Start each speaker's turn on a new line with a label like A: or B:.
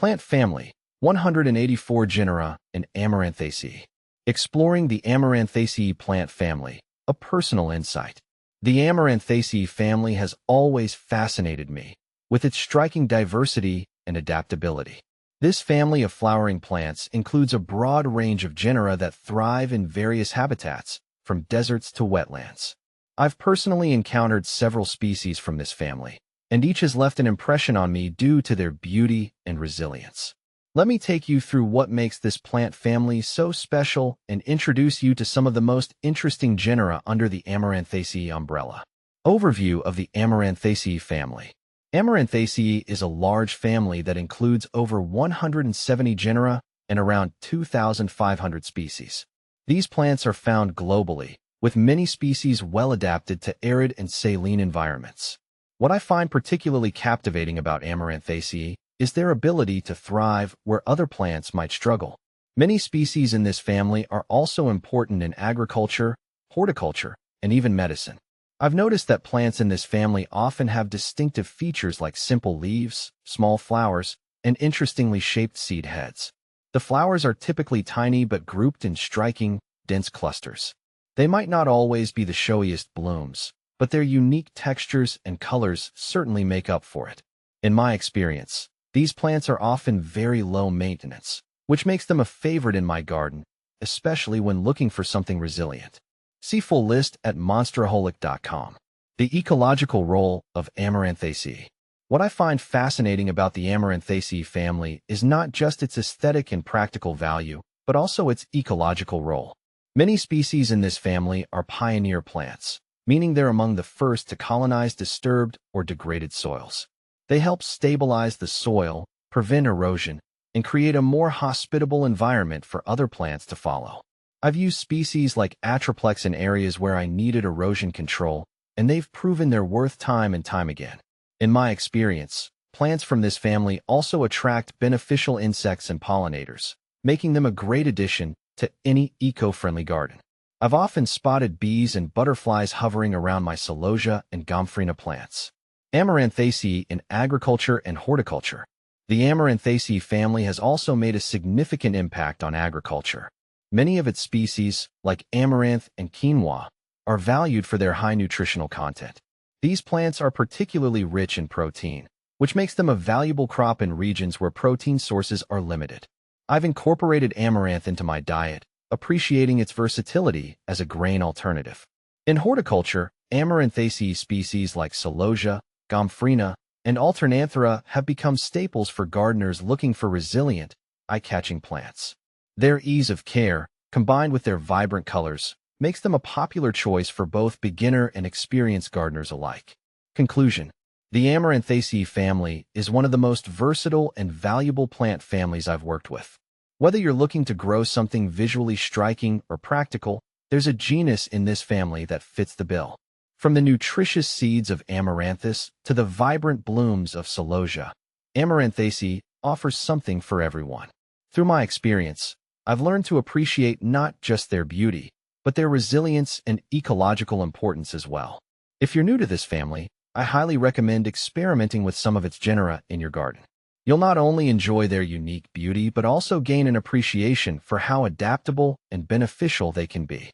A: Plant family, 184 genera and Amaranthaceae. Exploring the Amaranthaceae plant family, a personal insight. The Amaranthaceae family has always fascinated me, with its striking diversity and adaptability. This family of flowering plants includes a broad range of genera that thrive in various habitats, from deserts to wetlands. I've personally encountered several species from this family, and each has left an impression on me due to their beauty and resilience. Let me take you through what makes this plant family so special and introduce you to some of the most interesting genera under the Amaranthaceae umbrella. Overview of the Amaranthaceae family. Amaranthaceae is a large family that includes over 170 genera and around 2,500 species. These plants are found globally, with many species well adapted to arid and saline environments. What I find particularly captivating about Amaranthaceae is their ability to thrive where other plants might struggle. Many species in this family are also important in agriculture, horticulture, and even medicine. I've noticed that plants in this family often have distinctive features like simple leaves, small flowers, and interestingly shaped seed heads. The flowers are typically tiny but grouped in striking, dense clusters. They might not always be the showiest blooms, but their unique textures and colors certainly make up for it. In my experience, these plants are often very low maintenance, which makes them a favorite in my garden, especially when looking for something resilient. See full list at monsteraholic.com. The ecological role of Amaranthaceae. What I find fascinating about the Amaranthaceae family is not just its aesthetic and practical value, but also its ecological role. Many species in this family are pioneer plants, meaning they're among the first to colonize disturbed or degraded soils. They help stabilize the soil, prevent erosion, and create a more hospitable environment for other plants to follow. I've used species like Atriplex in areas where I needed erosion control, and they've proven their worth time and time again. In my experience, plants from this family also attract beneficial insects and pollinators, making them a great addition to any eco-friendly garden. I've often spotted bees and butterflies hovering around my celosia and gomphrena plants. Amaranthaceae in agriculture and horticulture. The Amaranthaceae family has also made a significant impact on agriculture. Many of its species, like amaranth and quinoa, are valued for their high nutritional content. These plants are particularly rich in protein, which makes them a valuable crop in regions where protein sources are limited. I've incorporated amaranth into my diet, appreciating its versatility as a grain alternative. In horticulture, Amaranthaceae species like celosia, gomphrena, and alternanthera have become staples for gardeners looking for resilient, eye-catching plants. Their ease of care, combined with their vibrant colors, makes them a popular choice for both beginner and experienced gardeners alike. Conclusion. The Amaranthaceae family is one of the most versatile and valuable plant families I've worked with. Whether you're looking to grow something visually striking or practical, there's a genus in this family that fits the bill. From the nutritious seeds of Amaranthus to the vibrant blooms of Celosia, Amaranthaceae offers something for everyone. Through my experience, I've learned to appreciate not just their beauty, but their resilience and ecological importance as well. If you're new to this family, I highly recommend experimenting with some of its genera in your garden. You'll not only enjoy their unique beauty, but also gain an appreciation for how adaptable and beneficial they can be.